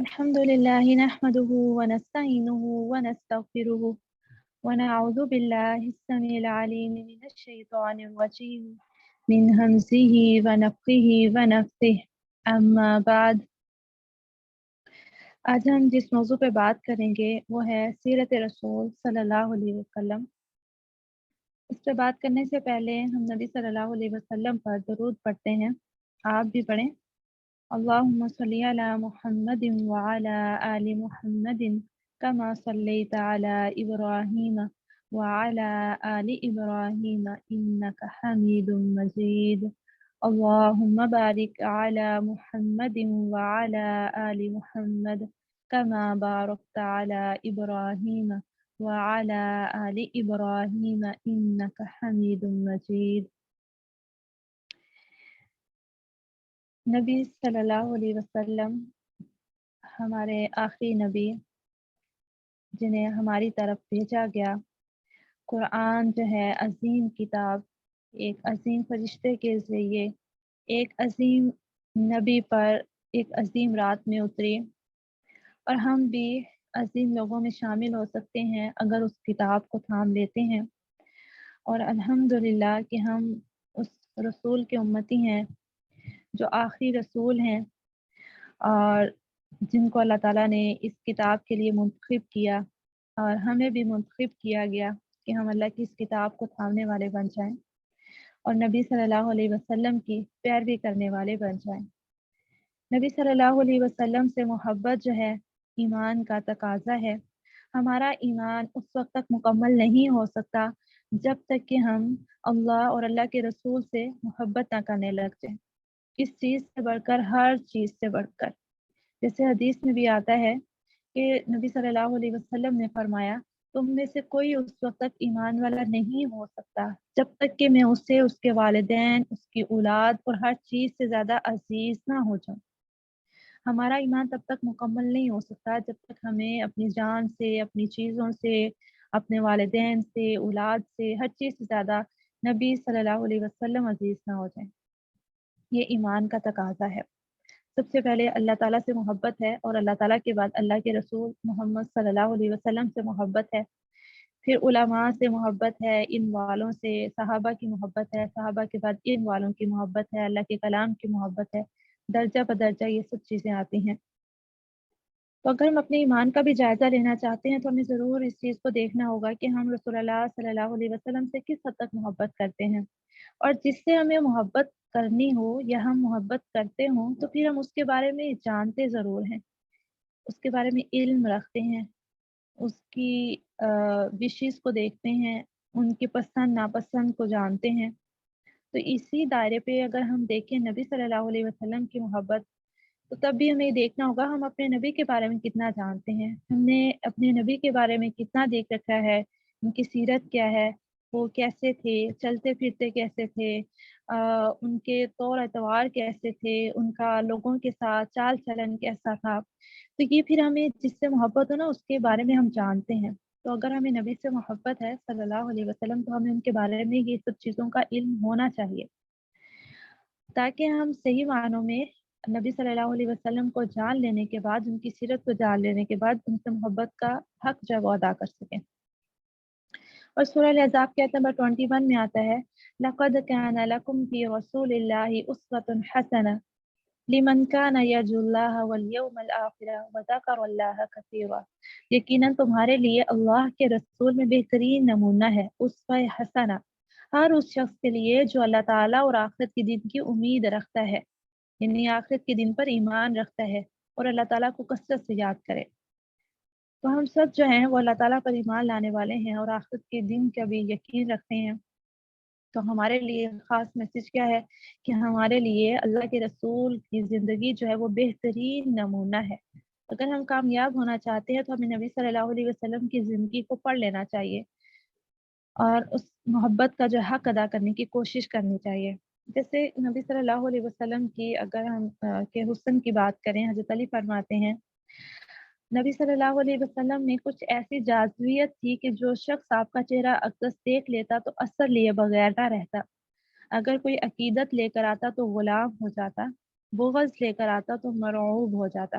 الحمد لله نحمده ونستعينه ونستغفره ونعوذ بالله السميع العليم من الشيطان الرجيم من همزه ونفخه ونفثه اما بعد آج ہم جس موضوع پہ بات کریں گے وہ ہے سیرت رسول صلی اللہ علیہ وسلم۔ اس پہ بات کرنے سے پہلے ہم نبی صلی اللہ علیہ وسلم پر درود پڑھتے ہیں، آپ بھی پڑھیں۔ اللهم صل على محمد وعلى آل محمد كما صليت على إبراهيم وعلى آل إبراهيم إنك حميد مجيد اللهم بارك على محمد وعلى آل محمد كما باركت على إبراهيم وعلى آل إبراهيم إنك حميد مجيد۔ نبی صلی اللہ علیہ وسلم ہمارے آخری نبی جنہیں ہماری طرف بھیجا گیا۔ قرآن جو ہے عظیم کتاب، ایک عظیم فرشتے کے ذریعے ایک عظیم نبی پر ایک عظیم رات میں اتری، اور ہم بھی عظیم لوگوں میں شامل ہو سکتے ہیں اگر اس کتاب کو تھام لیتے ہیں۔ اور الحمدللہ کہ ہم اس رسول کے امتی ہیں جو آخری رسول ہیں، اور جن کو اللہ تعالیٰ نے اس کتاب کے لیے منتخب کیا، اور ہمیں بھی منتخب کیا گیا کہ ہم اللہ کی اس کتاب کو تھامنے والے بن جائیں اور نبی صلی اللہ علیہ وسلم کی پیروی کرنے والے بن جائیں۔ نبی صلی اللہ علیہ وسلم سے محبت جو ہے ایمان کا تقاضا ہے۔ ہمارا ایمان اس وقت تک مکمل نہیں ہو سکتا جب تک کہ ہم اللہ اور اللہ کے رسول سے محبت نہ کرنے لگ جائیں، اس چیز سے بڑھ کر، ہر چیز سے بڑھ کر۔ جیسے حدیث میں بھی آتا ہے کہ نبی صلی اللہ علیہ وسلم نے فرمایا، تم میں سے کوئی اس وقت تک ایمان والا نہیں ہو سکتا جب تک کہ میں اسے، اس کے والدین، اس کی اولاد اور ہر چیز سے زیادہ عزیز نہ ہو جاؤں۔ ہمارا ایمان تب تک مکمل نہیں ہو سکتا جب تک ہمیں اپنی جان سے، اپنی چیزوں سے، اپنے والدین سے، اولاد سے، ہر چیز سے زیادہ نبی صلی اللہ علیہ وسلم عزیز نہ ہو جائیں۔ یہ ایمان کا تقاضا ہے۔ سب سے پہلے اللہ تعالیٰ سے محبت ہے، اور اللہ تعالیٰ کے بعد اللہ کے رسول محمد صلی اللہ علیہ وسلم سے محبت ہے، پھر علماء سے محبت ہے، ان والوں سے، صحابہ کی محبت ہے، صحابہ کے بعد ان والوں کی محبت ہے، اللہ کے کلام کی محبت ہے، درجہ بدرجہ یہ سب چیزیں آتی ہیں۔ تو اگر ہم اپنے ایمان کا بھی جائزہ لینا چاہتے ہیں تو ہمیں ضرور اس چیز کو دیکھنا ہوگا کہ ہم رسول اللہ صلی اللہ علیہ وسلم سے کس حد تک محبت کرتے ہیں، اور جس سے ہمیں محبت کرنی ہو یا ہم محبت کرتے ہوں تو پھر ہم اس کے بارے میں جانتے ضرور ہیں، اس کے بارے میں علم رکھتے ہیں، اس کی وشیز کو دیکھتے ہیں، ان کی پسند ناپسند کو جانتے ہیں۔ تو اسی دائرے پہ اگر ہم دیکھیں نبی صلی اللہ علیہ وسلم کی محبت، تو تب بھی ہمیں دیکھنا ہوگا ہم اپنے نبی کے بارے میں کتنا جانتے ہیں، ہم نے اپنے نبی کے بارے میں کتنا دیکھ رکھا ہے، ان کی سیرت کیا ہے، وہ کیسے تھے، چلتے پھرتے کیسے تھے، ان کے طور اطوار کیسے تھے، ان کا لوگوں کے ساتھ چال چلن کیسا تھا۔ تو یہ پھر ہمیں جس سے محبت ہو نا اس کے بارے میں ہم جانتے ہیں۔ تو اگر ہمیں نبی سے محبت ہے صلی اللہ علیہ وسلم تو ہمیں ان کے بارے میں یہ سب چیزوں کا علم ہونا چاہیے، تاکہ ہم صحیح معنوں میں نبی صلی اللہ علیہ وسلم کو جان لینے کے بعد، ان کی سیرت کو جان لینے کے بعد ان سے محبت کا حق جو ہے وہ ادا کر سکیں۔ اور سورہ الاحزاب کے آیت نمبر 21 میں آتا ہے، لَقَدْ كَانَ لَكُمْ فِي رَسُولِ اللَّهِ أُسْوَةٌ حَسَنَةٌ لِمَنْ كَانَ يَرْجُو اللَّهَ وَالْيَوْمَ الْآخِرَ وَذَكَرَ اللَّهَ كَثِيرًا۔ یقیناً تمہارے لیے اللہ کے رسول میں بہترین نمونہ ہے، اسوہ حسنہ، ہر اس شخص کے لیے جو اللہ تعالیٰ اور آخرت کے دن کی امید رکھتا ہے، یعنی آخرت کے دن پر ایمان رکھتا ہے اور اللہ تعالیٰ کو کثرت سے یاد کرے۔ تو ہم سب جو ہیں وہ اللہ تعالیٰ پر ایمان لانے والے ہیں اور آخرت کے دن کا بھی یقین رکھتے ہیں۔ تو ہمارے لیے خاص میسج کیا ہے کہ ہمارے لیے اللہ کے رسول کی زندگی جو ہے وہ بہترین نمونہ ہے۔ اگر ہم کامیاب ہونا چاہتے ہیں تو ہمیں نبی صلی اللہ علیہ وسلم کی زندگی کو پڑھ لینا چاہیے اور اس محبت کا جو حق ادا کرنے کی کوشش کرنی چاہیے۔ جیسے نبی صلی اللہ علیہ وسلم کی اگر ہم کے حسن کی بات کریں، حضرت علی فرماتے ہیں، نبی صلی اللہ علیہ وسلم میں کچھ ایسی جاذبیت تھی کہ جو شخص آپ کا چہرہ اقدس دیکھ لیتا تو اثر لیے بغیر نہ رہتا، اگر کوئی عقیدت لے کر آتا تو غلام ہو جاتا، بغض لے کر آتا تو مرعوب ہو جاتا۔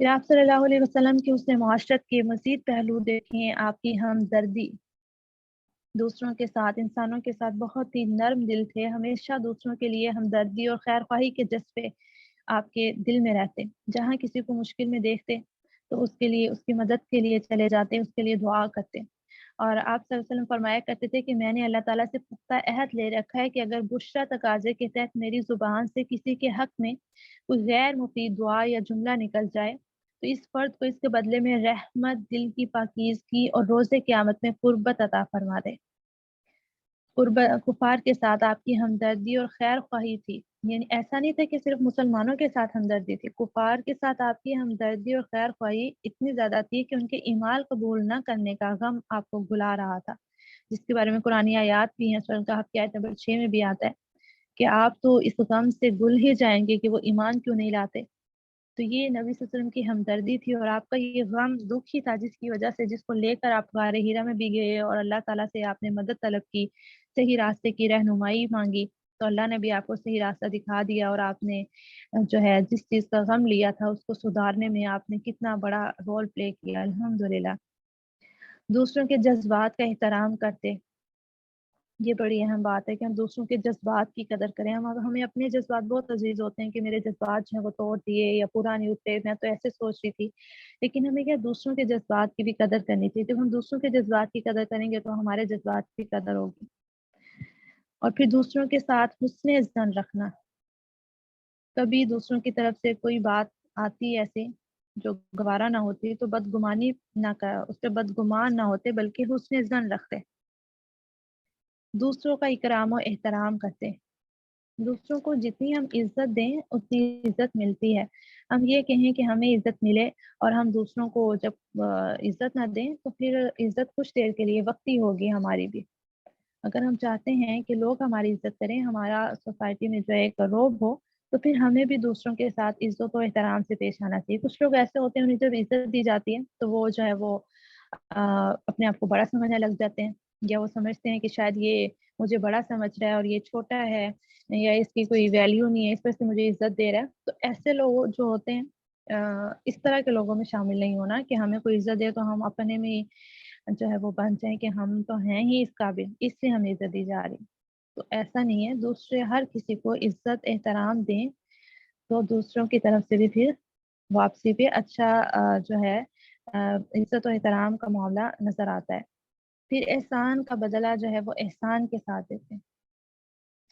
پھر آپ صلی اللہ علیہ وسلم کی حسن معاشرت کے مزید پہلو دیکھیں، آپ کی ہمدردی، دوسروں کے ساتھ، انسانوں کے ساتھ بہت ہی نرم دل تھے، ہمیشہ دوسروں کے لیے ہمدردی اور خیر خواہی کے جذبے آپ کے دل میں رہتے، جہاں کسی کو مشکل میں دیکھتے تو اس کے لیے، اس کی مدد کے لیے چلے جاتے، اس کے لیے دعا کرتے۔ اور آپ صلی اللہ علیہ وسلم فرمایا کرتے تھے کہ میں نے اللہ تعالیٰ سے پختہ عہد لے رکھا ہے کہ اگر بشرا تقاضے کے تحت میری زبان سے کسی کے حق میں کوئی غیر مفید دعا یا جملہ نکل جائے تو اس فرد کو اس کے بدلے میں رحمت، دل کی پاکیزگی اور روز قیامت میں قربت عطا فرما دے۔ کفار کے ساتھ آپ کی ہمدردی اور خیر خواہی تھی، یعنی ایسا نہیں تھا کہ صرف مسلمانوں کے ساتھ ہمدردی تھی، کفار کے ساتھ آپ کی ہمدردی اور خیر خواہی اتنی زیادہ تھی کہ ان کے ایمان قبول نہ کرنے کا غم آپ کو گلا رہا تھا، جس کے بارے میں قرآن آیات بھی ہیں، سورہ کہف کی آیت نمبر 6 میں بھی آتا ہے کہ آپ تو اس غم سے گل ہی جائیں گے کہ وہ ایمان کیوں نہیں لاتے۔ تو یہ نبی صلی اللہ علیہ وسلم کی ہمدردی تھی، اور آپ کا یہ غم دکھ ہی تھا جس کی وجہ سے، جس کو لے کر آپ غار ہیرا میں بھی گئے اور اللہ تعالیٰ سے آپ نے مدد طلب کی، صحیح راستے کی رہنمائی مانگی، تو اللہ نے بھی آپ کو صحیح راستہ دکھا دیا، اور آپ نے جو ہے جس چیز کا غم لیا تھا اس کو سدھارنے میں آپ نے کتنا بڑا رول پلے کیا، الحمدللہ۔ دوسروں کے جذبات کا احترام کرتے، یہ بڑی اہم بات ہے کہ ہم دوسروں کے جذبات کی قدر کریں۔ ہمیں اپنے جذبات بہت عزیز ہوتے ہیں کہ میرے جذبات جو ہیں وہ توڑ دیے یا پورا نہیں اترے، میں تو ایسے سوچ رہی تھی، لیکن ہمیں کیا دوسروں کے جذبات کی بھی قدر کرنی چاہیے۔ جب ہم دوسروں کے جذبات کی قدر کریں گے تو ہمارے جذبات کی قدر ہوگی۔ اور پھر دوسروں کے ساتھ حسن ظن رکھنا، کبھی دوسروں کی طرف سے کوئی بات آتی ایسے جو گوارا نہ ہوتی تو بدگمانی نہ کر، اس پہ بدگمان نہ ہوتے بلکہ حسن ظن رکھتے، دوسروں کا اکرام و احترام کرتے، دوسروں کو جتنی ہم عزت دیں اتنی عزت ملتی ہے۔ ہم یہ کہیں کہ ہمیں عزت ملے اور ہم دوسروں کو جب عزت نہ دیں تو پھر عزت کچھ دیر کے لیے وقتی ہوگی ہماری بھی۔ اگر ہم چاہتے ہیں کہ لوگ ہماری عزت کریں، ہمارا سوسائٹی میں جو ہے ایک روب ہو، تو پھر ہمیں بھی دوسروں کے ساتھ عزت و احترام سے پیش آنا چاہیے۔ کچھ لوگ ایسے ہوتے ہیں انہیں جب عزت دی جاتی ہے تو وہ جو ہے وہ اپنے آپ کو بڑا سمجھنے لگ جاتے ہیں، یا وہ سمجھتے ہیں کہ شاید یہ مجھے بڑا سمجھ رہا ہے اور یہ چھوٹا ہے، یا اس کی کوئی ویلیو نہیں ہے، اس وجہ سے مجھے عزت دے رہا ہے۔ تو ایسے لوگ جو ہوتے ہیں اس طرح کے لوگوں میں شامل نہیں ہونا کہ ہمیں کوئی عزت دے تو ہم اپنے میں جو ہے وہ بن جائیں کہ ہم تو ہیں ہی اس قابل، اس سے ہمیں عزت دی جا رہی۔ تو ایسا نہیں ہے، دوسرے ہر کسی کو عزت احترام دیں تو دوسروں کی طرف سے بھی پھر واپسی پہ اچھا جو ہے عزت و احترام کا معاملہ نظر آتا ہے۔ پھر احسان کا بدلہ جو ہے وہ احسان کے ساتھ دیتے ہیں،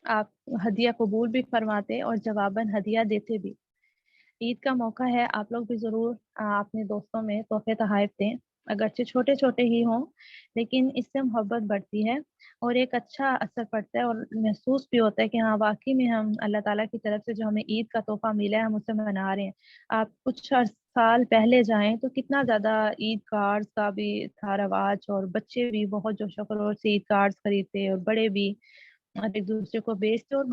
آپ ہدیہ قبول بھی فرماتے اور جواباً ہدیہ دیتے بھی۔ عید کا موقع ہے، آپ لوگ بھی ضرور اپنے دوستوں میں تحفے تحائف دیں، اگرچہ چھوٹے چھوٹے ہی ہوں، لیکن اس سے محبت بڑھتی ہے اور ایک اچھا اثر پڑتا ہے، اور محسوس بھی ہوتا ہے کہ ہاں واقعی میں ہم اللہ تعالیٰ کی طرف سے جو ہمیں عید کا تحفہ ملا ہے ہم اسے منا رہے ہیں۔ آپ کچھ سال پہلے جائیں تو کتنا زیادہ عید کارڈز کا بھی تھا رواج، اور بچے بھی بہت جوش و خروش سے عید کارڈز خریدتے اور بڑے بھی، اور ایک دوسرے کو بیچتے، اور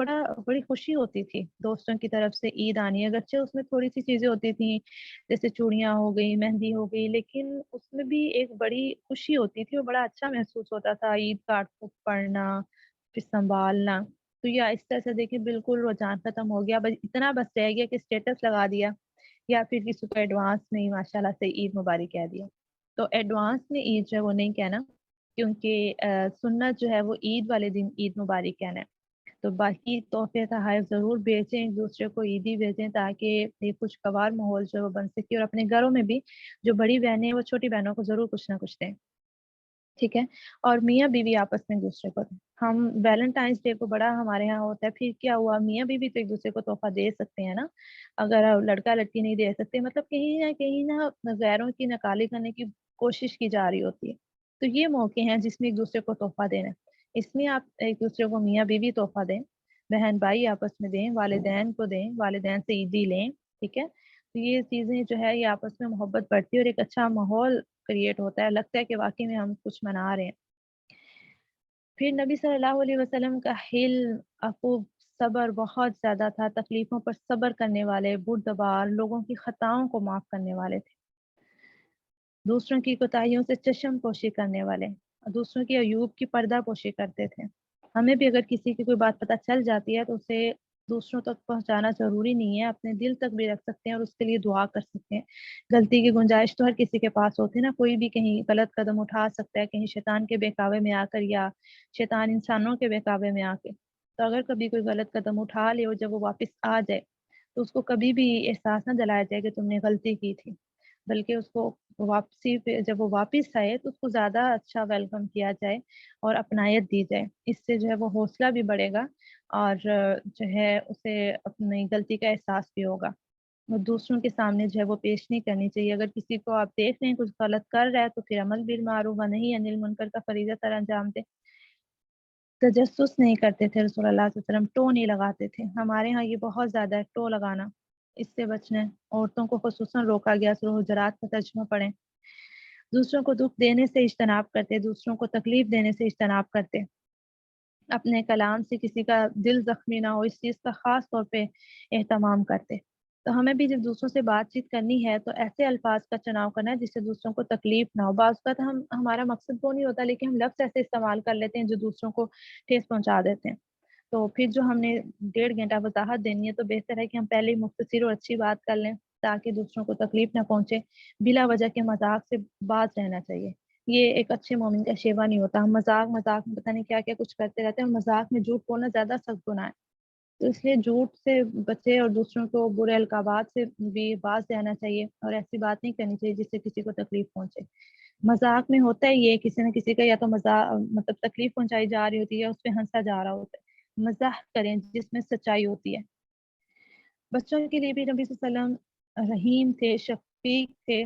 بڑی خوشی ہوتی تھی دوستوں کی طرف سے عید آنی ہے۔ اگرچہ اس میں تھوڑی سی چیزیں ہوتی تھیں جیسے چوڑیاں ہو گئی، مہندی ہو گئی، لیکن اس میں بھی ایک بڑی خوشی ہوتی تھی اور بڑا اچھا محسوس ہوتا تھا عید کارڈ کو پڑھنا، پھر سنبھالنا۔ تو یہ آہستہ سے دیکھیں بالکل رجحان ختم ہو گیا، بس اتنا بس رہ گیا کہ اسٹیٹس لگا دیا یا پھر کسی کو ایڈوانس میں ہی ماشاء اللہ سے عید مبارک کہہ دیا۔ تو ایڈوانس میں عید جو ہے وہ نہیں کہنا، کیونکہ سنت جو ہے وہ عید والے دن عید مبارک کہنا ہے۔ تو باقی تحفے تحائف ضرور بھیجیں، ایک دوسرے کو عیدی بھیجیں تاکہ ایک خوشگوار ماحول جو ہے وہ بن سکے، اور اپنے گھروں میں بھی جو بڑی بہنیں ہیں وہ چھوٹی بہنوں کو ضرور کچھ نہ کچھ دیں، ٹھیک ہے؟ اور میاں بیوی آپس میں ایک دوسرے کو دیں۔ ہم ویلنٹائنس ڈے کو بڑا ہمارے ہاں ہوتا ہے، پھر کیا ہوا، میاں بیوی تو ایک دوسرے کو تحفہ دے سکتے ہیں نا، اگر لڑکا لڑکی نہیں دے سکتے، مطلب کہیں نہ غیروں کی نکالی کرنے کی کوشش کی جا رہی ہوتی ہے۔ تو یہ موقع ہیں جس میں ایک دوسرے کو تحفہ دینا ہے، اس میں آپ ایک دوسرے کو میاں بیوی تحفہ دیں، بہن بھائی آپس میں دیں، والدین کو دیں، والدین سے عیدی لیں، ٹھیک ہے؟ تو یہ چیزیں جو ہے یہ آپس میں محبت بڑھتی ہے اور ایک اچھا ماحول کریٹ ہوتا ہے، لگتا ہے کہ واقعی میں ہم کچھ منا رہے ہیں۔ پھر نبی صلی اللہ علیہ وسلم کا حلم، عفو، صبر بہت زیادہ تھا، تکلیفوں پر صبر کرنے والے، بردبار، لوگوں کی خطاؤں کو معاف کرنے والے تھے، دوسروں کی کوتاہیوں سے چشم پوشی کرنے والے، دوسروں کی عیوب کی پردہ پوشی کرتے تھے۔ ہمیں بھی اگر کسی کی کوئی بات پتہ چل جاتی ہے تو اسے دوسروں تک پہنچانا ضروری نہیں ہے، اپنے دل تک بھی رکھ سکتے ہیں اور اس کے لیے دعا کر سکتے ہیں۔ غلطی کی گنجائش تو ہر کسی کے پاس ہوتی ہے نا، کوئی بھی کہیں غلط قدم اٹھا سکتا ہے، کہیں شیطان کے بہکاوے میں آ کر یا شیطان انسانوں کے بہکاوے میں آ کے۔ تو اگر کبھی کوئی غلط قدم اٹھا لے اور جب وہ واپس آ جائے تو اس کو کبھی بھی احساس نہ دلایا جائے کہ تم نے غلطی کی تھی، بلکہ اس کو واپسی پہ جب وہ واپس آئے تو اس کو زیادہ اچھا ویلکم کیا جائے اور اپنائیت دی جائے۔ اس سے جو ہے وہ حوصلہ بھی بڑھے گا اور جو ہے اسے اپنی غلطی کا احساس بھی ہوگا۔ وہ دوسروں کے سامنے جو ہے وہ پیش نہیں کرنی چاہیے۔ اگر کسی کو آپ دیکھ رہے ہیں کچھ غلط کر رہا ہے تو پھر امر بالمعروف و نہی عن المنکر کا فریضہ سر انجام دیں۔ تجسس نہیں کرتے تھے رسول اللہ صلی اللہ علیہ وسلم، ٹو نہیں لگاتے تھے۔ ہمارے ہاں یہ بہت زیادہ ہے ٹو لگانا، اس سے بچنا ہے۔ عورتوں کو خصوصاً روکا گیا، سورہ حجرات کا ترجمہ پڑھیں۔ دوسروں کو دکھ دینے سے اجتناب کرتے، دوسروں کو تکلیف دینے سے اجتناب کرتے، اپنے کلام سے کسی کا دل زخمی نہ ہو اس چیز کا خاص طور پہ اہتمام کرتے۔ تو ہمیں بھی جب دوسروں سے بات چیت کرنی ہے تو ایسے الفاظ کا چناؤ کرنا ہے جس سے دوسروں کو تکلیف نہ ہو۔ بعض اوقات ہمارا مقصد وہ نہیں ہوتا لیکن ہم لفظ ایسے استعمال کر لیتے ہیں جو دوسروں کو ٹھیس پہنچا دیتے ہیں۔ تو پھر جو ہم نے 1.5 گھنٹہ وضاحت دینی ہے تو بہتر ہے کہ ہم پہلے ہی مختصر اور اچھی بات کر لیں تاکہ دوسروں کو تکلیف نہ پہنچے۔ بلا وجہ کے مذاق سے باز رہنا چاہیے، یہ ایک اچھے مومن کا شیوا نہیں ہوتا۔ ہم مذاق میں پتہ نہیں کیا کیا کچھ کرتے رہتے ہیں، اور مذاق میں جھوٹ بولنا زیادہ سخت گناہ ہے۔ تو اس لیے جھوٹ سے بچے اور دوسروں کو برے القابات سے بھی باز رہنا چاہیے، اور ایسی بات نہیں کرنی چاہیے جس سے کسی کو تکلیف پہنچے۔ مذاق میں ہوتا ہے یہ کسی نہ کسی کا یا تو مذاق مطلب تکلیف پہنچائی جا رہی ہوتی ہے یا اس پہ ہنسا جا رہا ہوتا ہے۔ مزاح کریں جس میں سچائی ہوتی ہے۔ بچوں کے لیے بھی نبی صلی اللہ علیہ وسلم رحیم تھے، شفیق تھے۔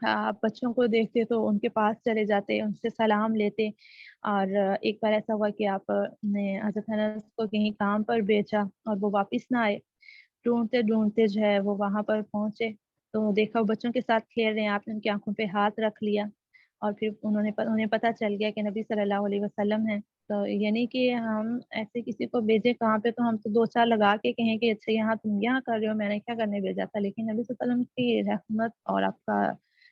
آپ بچوں کو دیکھتے تو ان کے پاس چلے جاتے، ان سے سلام لیتے۔ اور ایک بار ایسا ہوا کہ آپ نے حضرت انس کو کہیں کام پر بھیجا اور وہ واپس نہ آئے، ڈھونڈتے ڈھونڈتے جو ہے وہ وہاں پر پہنچے تو دیکھا وہ بچوں کے ساتھ کھیل رہے ہیں، آپ نے ان کی آنکھوں پہ ہاتھ رکھ لیا اور پھر انہیں پتہ چل گیا کہ نبی صلی اللہ علیہ وسلم ہیں۔ تو یعنی کہ ہم ایسے کسی کو بھیجے کہاں پہ تو ہم تو دو چار لگا کے کہیں کہ اچھا یہاں تم یہاں کر رہے ہو، میں نے کیا کرنے بھیجا تھا، لیکن نبی صلی اللہ علیہ وسلم کی رحمت اور آپ کا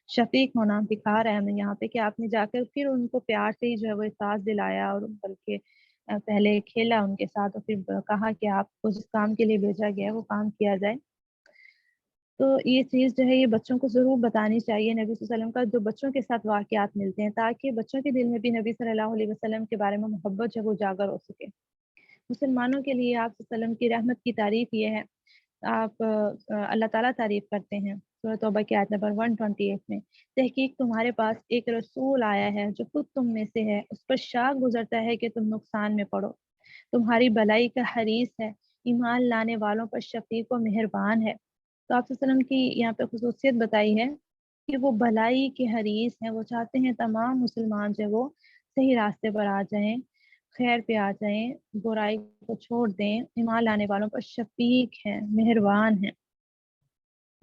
شفیق ہونا دکھا رہا ہے ہمیں یہاں پہ کہ آپ نے جا کر پھر ان کو پیار سے ہی جو ہے وہ احساس دلایا، اور بلکہ پہلے کھیلا ان کے ساتھ اور پھر کہا کہ آپ کو جس کام کے لیے بھیجا گیا ہے وہ کام کیا جائے۔ تو یہ چیز جو ہے یہ بچوں کو ضرور بتانی چاہیے نبی صلی اللہ علیہ وسلم کا جو بچوں کے ساتھ واقعات ملتے ہیں، تاکہ بچوں کے دل میں بھی نبی صلی اللہ علیہ وسلم کے بارے میں محبت جو ہے وہ اجاگر ہو سکے۔ مسلمانوں کے لیے آپ صلی اللہ علیہ وسلم کی رحمت کی تعریف یہ ہے، آپ اللہ تعالیٰ تعریف کرتے ہیں سورۃ توبہ کی آیت نمبر 128 میں، تحقیق تمہارے پاس ایک رسول آیا ہے جو خود تم میں سے ہے، اس پر شاق گزرتا ہے کہ تم نقصان میں پڑو، تمہاری بھلائی کا حریص ہے، ایمان لانے والوں پر شفیق و مہربان ہے۔ تو آپ صلی اللہ علیہ وسلم کی یہاں پہ خصوصیت بتائی ہے کہ وہ بھلائی کے حریص ہیں، وہ چاہتے ہیں تمام مسلمان جو وہ صحیح راستے پر آ جائیں، خیر پہ آ جائیں، برائی کو چھوڑ دیں، ایمان لانے والوں پر شفیق ہیں، مہربان ہیں۔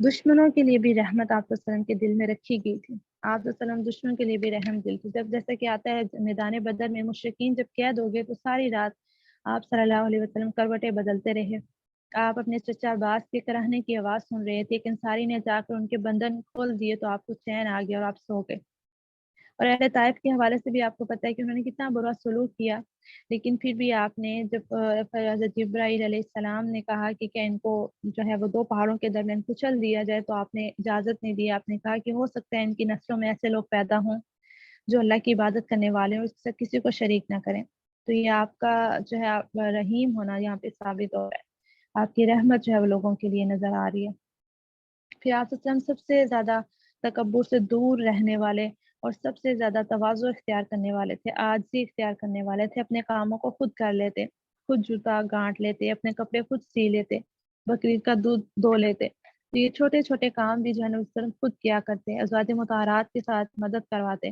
دشمنوں کے لیے بھی رحمت آپ صلی اللہ علیہ وسلم کے دل میں رکھی گئی تھی۔ آپ صلی اللہ علیہ وسلم دشمنوں کے لیے بھی رحم دل تھی۔ جب جیسا کہ آتا ہے میدان بدر میں مشرکین جب قید ہو گئے تو ساری رات آپ صلی اللہ علیہ وسلم کروٹیں بدلتے رہے۔ آپ اپنے چچا عباس کے کراہنے کی آواز سن رہے تھے، ایک انصاری نے جا کر ان کے بندھن کھول دیے تو آپ کو چین آ گیا اور آپ سو گئے۔ اور اہل طائف کے حوالے سے بھی آپ کو پتہ ہے کہ انہوں نے کتنا برا سلوک کیا، لیکن پھر بھی آپ نے جب حضرت جبرائیل علیہ السلام نے کہا کہ کیا ان کو جو ہے وہ دو پہاڑوں کے درمیان کچل دیا جائے تو آپ نے اجازت نہیں دی، آپ نے کہا کہ ہو سکتا ہے ان کی نسلوں میں ایسے لوگ پیدا ہوں جو اللہ کی عبادت کرنے والے ہیں اور اس سے کسی کو شریک نہ کریں۔ تو یہ آپ کا جو ہے آپ رحیم ہونا یہاں پہ ثابت ہو رہا ہے، آپ کی رحمت جو ہے وہ لوگوں کے لیے نظر آ رہی ہے۔ پھر آپ وسلم سب سے زیادہ تکبر سے دور رہنے والے اور سب سے زیادہ تواضع اختیار کرنے والے تھے، عاجزی اختیار کرنے والے تھے، اپنے کاموں کو خود کر لیتے، خود جوتا گانٹ لیتے، اپنے کپڑے خود سی لیتے، بکری کا دودھ دو لیتے۔ تو یہ چھوٹے چھوٹے کام بھی جو ہے نا وسلم خود کیا کرتے، ازواج مطہرات کے ساتھ مدد کرواتے،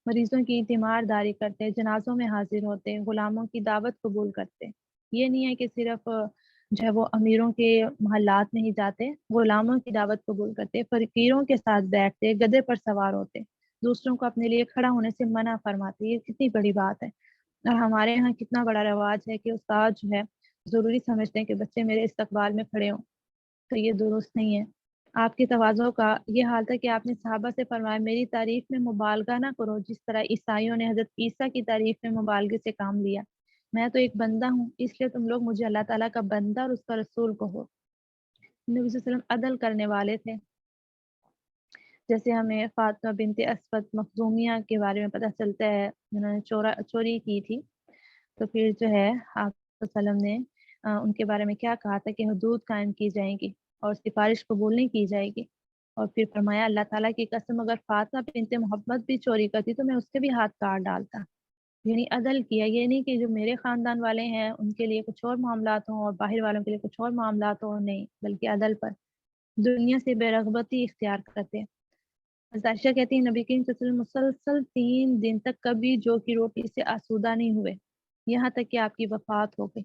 مریضوں کی تیمار داری کرتے، جنازوں میں حاضر ہوتے، غلاموں کی دعوت قبول کرتے۔ یہ نہیں ہے کہ صرف جو ہے وہ امیروں کے محلات میں ہی جاتے، غلاموں کی دعوت قبول کرتے، فقیروں کے ساتھ بیٹھتے، گدھے پر سوار ہوتے، دوسروں کو اپنے لیے کھڑا ہونے سے منع فرماتے۔ یہ کتنی بڑی بات ہے، اور ہمارے یہاں کتنا بڑا رواج ہے کہ استاد جو ہے ضروری سمجھتے ہیں کہ بچے میرے استقبال میں کھڑے ہوں، تو یہ درست نہیں ہے۔ آپ کی تواضع کا یہ حال تھا کہ آپ نے صحابہ سے فرمایا میری تعریف میں مبالغہ نہ کرو، جس طرح عیسائیوں نے حضرت عیسیٰ کی تعریف میں مبالغے سے کام لیا۔ میں تو ایک بندہ ہوں، اس لیے تم لوگ مجھے اللہ تعالیٰ کا بندہ اور اس کا رسول کہو۔ نبی صلی اللہ علیہ وسلم عدل کرنے والے تھے۔ جیسے ہمیں فاطمہ بنت اسود مخزومیہ کے بارے میں پتہ چلتا ہے، جنہوں نے چوری کی تھی، تو پھر جو ہے آپ صلی اللہ علیہ وسلم نے ان کے بارے میں کیا کہا تھا کہ حدود قائم کی جائیں گی اور سفارش قبول نہیں کی جائے گی، اور پھر فرمایا اللہ تعالیٰ کی قسم اگر فاطمہ بنت محمد بھی چوری کرتی تو میں اس کے بھی ہاتھ کاٹ ڈالتا۔ یعنی عدل کیا، یہ نہیں کہ جو میرے خاندان والے ہیں ان کے لیے کچھ اور معاملات ہوں اور باہر والوں کے لیے کچھ اور معاملات ہوں، نہیں، بلکہ عدل پر دنیا سے بے رغبتی اختیار کرتے ہیں۔ عائشہ کہتی ہیں نبی کریم صلی اللہ علیہ وسلم مسلسل 3 دن تک کبھی جو کی روٹی سے آسودہ نہیں ہوئے، یہاں تک کہ آپ کی وفات ہو گئی۔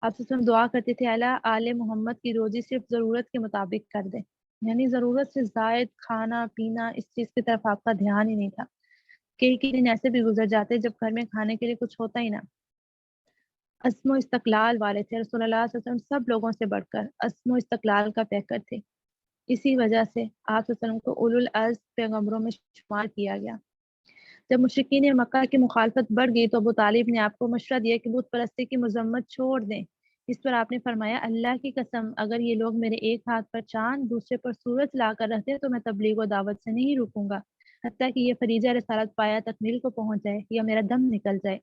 آپ صلی اللہ علیہ وسلم دعا کرتے تھے اللہ آل محمد کی روزی صرف ضرورت کے مطابق کر دے، یعنی ضرورت سے زائد کھانا پینا اس چیز کی طرف آپ کا دھیان ہی نہیں تھا۔ کئی دن ایسے بھی گزر جاتے جب گھر میں کھانے کے لیے کچھ ہوتا ہی نہ۔ عزم و استقلال والے تھے رسول اللہ صلی اللہ علیہ وسلم، سب لوگوں سے بڑھ کر عزم و استقلال کا پیکر تھے۔ اسی وجہ سے آپ صلی اللہ علیہ وسلم کو اولو العزم پیغمبروں میں شمار کیا گیا۔ جب مشرکین مکہ کی مخالفت بڑھ گئی تو ابو طالب نے آپ کو مشورہ دیا کہ بت پرستی کی مذمت چھوڑ دیں۔ اس پر آپ نے فرمایا اللہ کی قسم اگر یہ لوگ میرے ایک ہاتھ پر چاند دوسرے پر سورج لا کر رکھتے تو میں تبلیغ و دعوت سے نہیں رکوں گا حتیٰ کہ یہ فریضہ رسالت پایا تکمیل کو پہنچ جائے یا میرا دم نکل جائے۔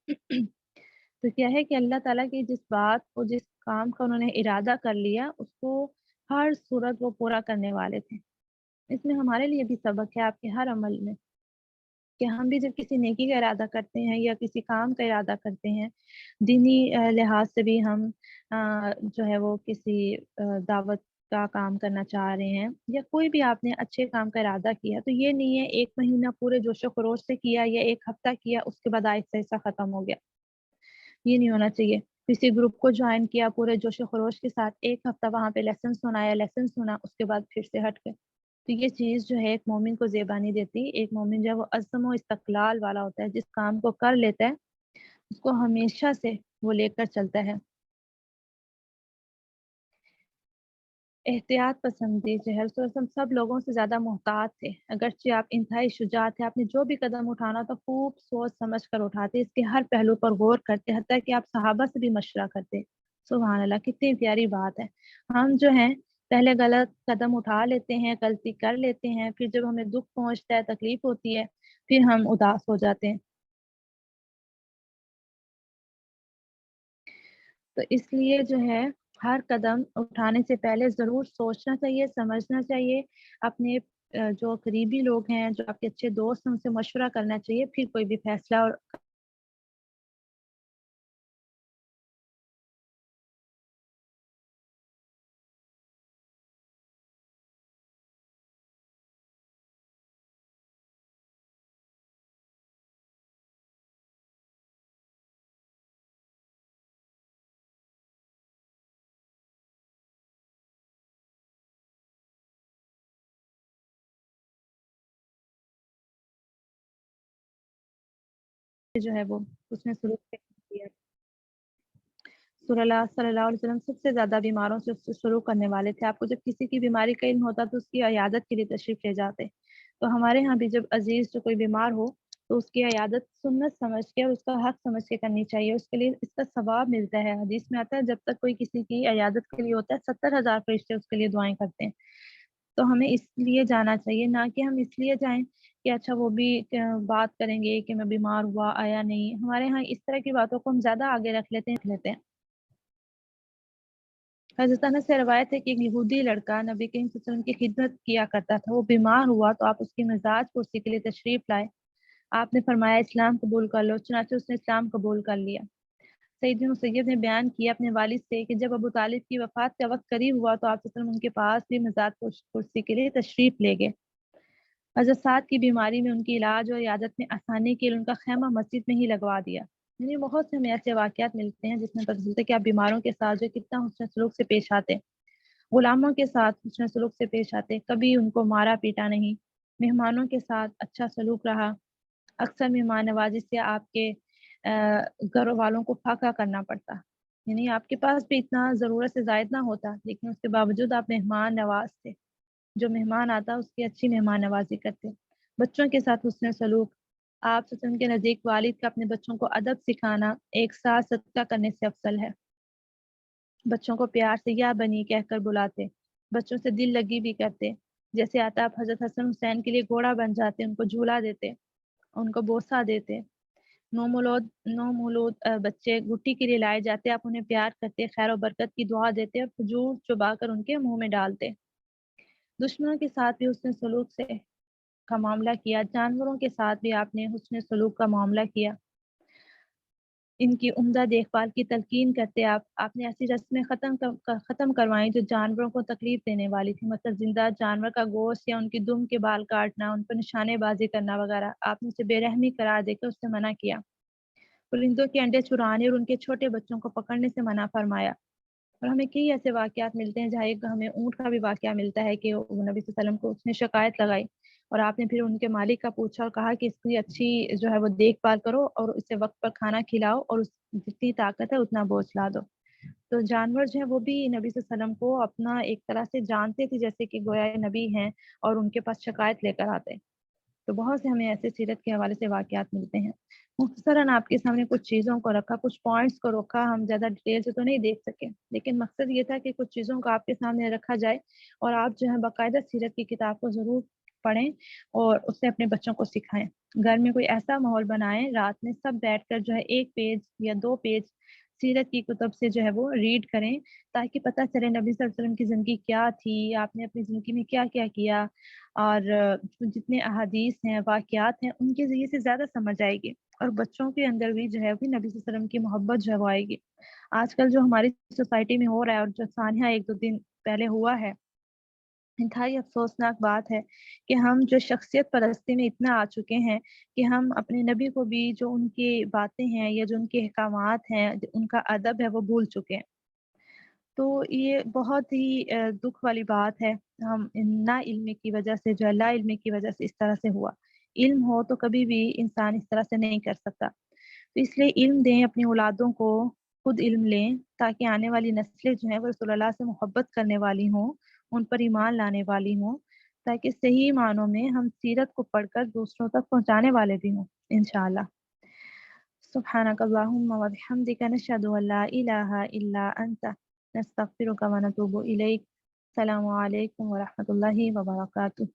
تو کیا ہے کہ اللہ تعالیٰ کی جس بات کو جس کام کا انہوں نے ارادہ کر لیا اس کو ہر صورت وہ پورا کرنے والے تھے۔ اس میں ہمارے لیے بھی سبق ہے آپ کے ہر عمل میں، کہ ہم بھی جب کسی نیکی کا ارادہ کرتے ہیں یا کسی کام کا ارادہ کرتے ہیں، دینی لحاظ سے بھی ہم جو ہے وہ کسی دعوت کا کام کرنا چاہ رہے ہیں یا کوئی بھی آپ نے اچھے کام کا ارادہ کیا، تو یہ نہیں ہے ایک مہینہ پورے جوش و خروش سے کیا یا ایک ہفتہ کیا اس کے بعد آہستہ آہستہ ختم ہو گیا، یہ نہیں ہونا چاہیے۔ کسی گروپ کو جوائن کیا پورے جوش و خروش کے ساتھ، ایک ہفتہ وہاں پہ لیسن سنا یا لیسن سنا، اس کے بعد پھر سے ہٹ گئے، تو یہ چیز جو ہے ایک مومن کو زیبا نہیں دیتی۔ ایک مومن جو ہے وہ عزم و استقلال والا ہوتا ہے، جس کام کو کر لیتا ہے اس کو ہمیشہ سے وہ لے کر چلتا ہے۔ احتیاط پسندی جو ہے رسول اللہ صلی اللہ علیہ وسلم سب لوگوں سے زیادہ محتاط تھے، اگرچہ آپ انتہائی شجاع تھے، آپ نے جو بھی قدم اٹھانا تو خوب سوچ سمجھ کر اٹھاتے، اس کے ہر پہلو پر غور کرتے، حتیٰ کہ آپ صحابہ سے بھی مشورہ کرتے۔ سبحان اللہ، کتنی پیاری بات ہے۔ ہم جو ہیں پہلے غلط قدم اٹھا لیتے ہیں، غلطی کر لیتے ہیں، پھر جب ہمیں دکھ پہنچتا ہے، تکلیف ہوتی ہے، پھر ہم اداس ہو جاتے ہیں۔ تو اس لیے جو ہے ہر قدم اٹھانے سے پہلے ضرور سوچنا چاہیے، سمجھنا چاہیے، اپنے جو قریبی لوگ ہیں، جو آپ کے اچھے دوست ہیں، ان سے مشورہ کرنا چاہیے، پھر کوئی بھی فیصلہ اور جو ہے وہ اس نے سلوک کیا۔ صلی اللہ علیہ وسلم سب سے زیادہ بیماروں سے شروع کرنے والے تھے۔ آپ کو جب کسی کی بیماری کا علم ہوتا تو اس کی عیادت کے لیے تشریف لے جاتے، تو ہمارے ہاں بھی جب عزیز جو کوئی بیمار ہو تو اس کی عیادت سنت سمجھ کے اور اس کا حق سمجھ کے کرنی چاہیے، اس کے لیے اس کا ثواب ملتا ہے۔ حدیث میں آتا ہے جب تک کوئی کسی کی عیادت کے لیے ہوتا ہے 70,000 فرشتے اس کے لیے دعائیں کرتے ہیں۔ تو ہمیں اس لیے جانا چاہیے، نہ کہ ہم اس لیے جائیں کہ اچھا وہ بھی بات کریں گے کہ میں بیمار ہوا آیا نہیں۔ ہمارے ہاں اس طرح کی باتوں کو ہم زیادہ آگے رکھ لیتے ہیں۔ حضرت انس سے روایت ہے کہ ایک یہودی لڑکا نبی کریم صلی اللہ علیہ وسلم کی خدمت کیا کرتا تھا، وہ بیمار ہوا تو آپ اس کی مزاج پرسی کے لیے تشریف لائے، آپ نے فرمایا اسلام قبول کر لو، چنانچہ اس نے اسلام قبول کر لیا۔ سعید بن مسیب نے بیان کیا اپنے والد سے کہ جب ابو طالب کی وفات کا وقت قریب ہوا تو آپ صلی اللہ علیہ وسلم ان کے پاس بھی مزاج پرسی کے لیے تشریف لے گئے۔ حضرت سعد کی بیماری میں ان کی علاج اور عیادت میں آسانی کے لیے ان کا خیمہ مسجد میں ہی لگوا دیا۔ یعنی بہت سے ہمیں ایسے واقعات ملتے ہیں جس میں پتہ چلتا ہے کہ آپ بیماروں کے ساتھ جو کتنا حسن سلوک سے پیش آتے، غلاموں کے ساتھ حسن سلوک سے پیش آتے، کبھی ان کو مارا پیٹا نہیں، مہمانوں کے ساتھ اچھا سلوک رہا۔ اکثر مہمان نوازی سے آپ کے گھر والوں کو فاقہ کرنا پڑتا، یعنی آپ کے پاس بھی اتنا ضرورت سے زائد نہ ہوتا، لیکن اس کے باوجود آپ مہمان نواز تھے، جو مہمان آتا اس کی اچھی مہمان نوازی کرتے۔ بچوں کے ساتھ حسن سلوک، آپ سے ان کے نزدیک والد کا اپنے بچوں کو ادب سکھانا ایک ساتھ صدقہ کرنے سے افضل ہے۔ بچوں کو پیار سے یا بنی کہہ کر بلاتے، بچوں سے دل لگی بھی کرتے، جیسے آتا آپ حضرت حسن حسین کے لیے گھوڑا بن جاتے، ان کو جھولا دیتے، ان کو بوسہ دیتے۔ نو مولود بچے گٹی کے لیے لائے جاتے، آپ انہیں پیار کرتے، خیر و برکت کی دعا دیتے اور کھجور چبا کر ان کے منہ میں ڈالتے۔ دشمنوں کے ساتھ بھی حسن سلوک سے کا معاملہ کیا، جانوروں کے ساتھ بھی آپ نے حسن سلوک کا معاملہ کیا، ان کی عمدہ دیکھ بھال کی تلقین کرتے آپ نے ایسی رسمیں ختم کروائیں جو جانوروں کو تکلیف دینے والی تھی، مطلب زندہ جانور کا گوشت یا ان کی دم کے بال کاٹنا، ان پر نشانے بازی کرنا وغیرہ، آپ نے اسے بے رحمی قرار دے کر اس سے منع کیا۔ پرندوں کے انڈے چرانے اور ان کے چھوٹے بچوں کو پکڑنے سے منع فرمایا۔ اور ہمیں کئی ایسے واقعات ملتے ہیں جہاں ایک ہمیں اونٹ کا بھی واقعہ ملتا ہے کہ وہ نبی صلی اللہ علیہ وسلم کو اس نے شکایت لگائی اور آپ نے پھر ان کے مالک کا پوچھا اور کہا کہ اس کی اچھی جو ہے وہ دیکھ بھال کرو اور اسے وقت پر کھانا کھلاؤ اور جتنی طاقت ہے اتنا بوجھ لا دو۔ تو جانور جو ہے وہ بھی نبی صلی اللہ علیہ وسلم کو اپنا ایک طرح سے جانتے تھے، جیسے کہ گویا نبی ہیں اور ان کے پاس شکایت لے کر آتے۔ تو بہت سے ہمیں ایسے سیرت کے حوالے سے واقعات ملتے ہیں۔ مختصراً آپ کے سامنے کچھ چیزوں کو رکھا، کچھ پوائنٹس کو رکھا، ہم زیادہ ڈیٹیل سے تو نہیں دیکھ سکے، لیکن مقصد یہ تھا کہ کچھ چیزوں کو آپ کے سامنے رکھا جائے اور آپ جو ہے باقاعدہ سیرت کی کتاب کو ضرور پڑھیں اور اس سے اپنے بچوں کو سکھائیں۔ گھر میں کوئی ایسا ماحول بنائیں، رات میں سب بیٹھ کر جو ہے 1 پیج یا 2 پیج سیرت کی کتب سے جو ہے وہ ریڈ کریں، تاکہ پتہ چلے نبی صلی اللہ علیہ وسلم کی زندگی کیا تھی، آپ نے اپنی زندگی میں کیا کیا کیا، اور جتنے احادیث ہیں، واقعات ہیں، ان کے ذریعے سے زیادہ سمجھ آئے گی اور بچوں کے اندر بھی جو ہے بھی نبی صلی اللہ علیہ وسلم کی محبت جو ہے وہ آئے گی۔ آج کل جو ہماری سوسائٹی میں ہو رہا ہے اور جو سانحہ 1 2 دن پہلے ہوا ہے، انتہائی افسوسناک بات ہے کہ ہم جو شخصیت پرستی میں اتنا آ چکے ہیں کہ ہم اپنے نبی کو بھی جو ان کی باتیں ہیں یا جو ان کے احکامات ہیں، ان کا ادب ہے، وہ بھول چکے ہیں۔ تو یہ بہت ہی دکھ والی بات ہے، ہم نا علمی کی وجہ سے جو ہے لا علمی کی وجہ سے اس طرح سے ہوا۔ علم ہو تو کبھی بھی انسان اس طرح سے نہیں کر سکتا، تو اس لیے علم دیں اپنی اولادوں کو، خود علم لیں تاکہ آنے والی نسلیں جو ہیں وہ رسول اللہ سے محبت کرنے والی ہوں، ان پر ایمان لانے والی ہوں، تاکہ صحیح معنوں میں ہم سیرت کو پڑھ کر دوسروں تک پہنچانے والے بھی ہوں انشاءاللہ۔ سبحانك اللهم وبحمدك نشهد أن لا إله إلا أنت نستغفرك ونتوب إليك۔ السلام عليكم ورحمة الله وبركاته۔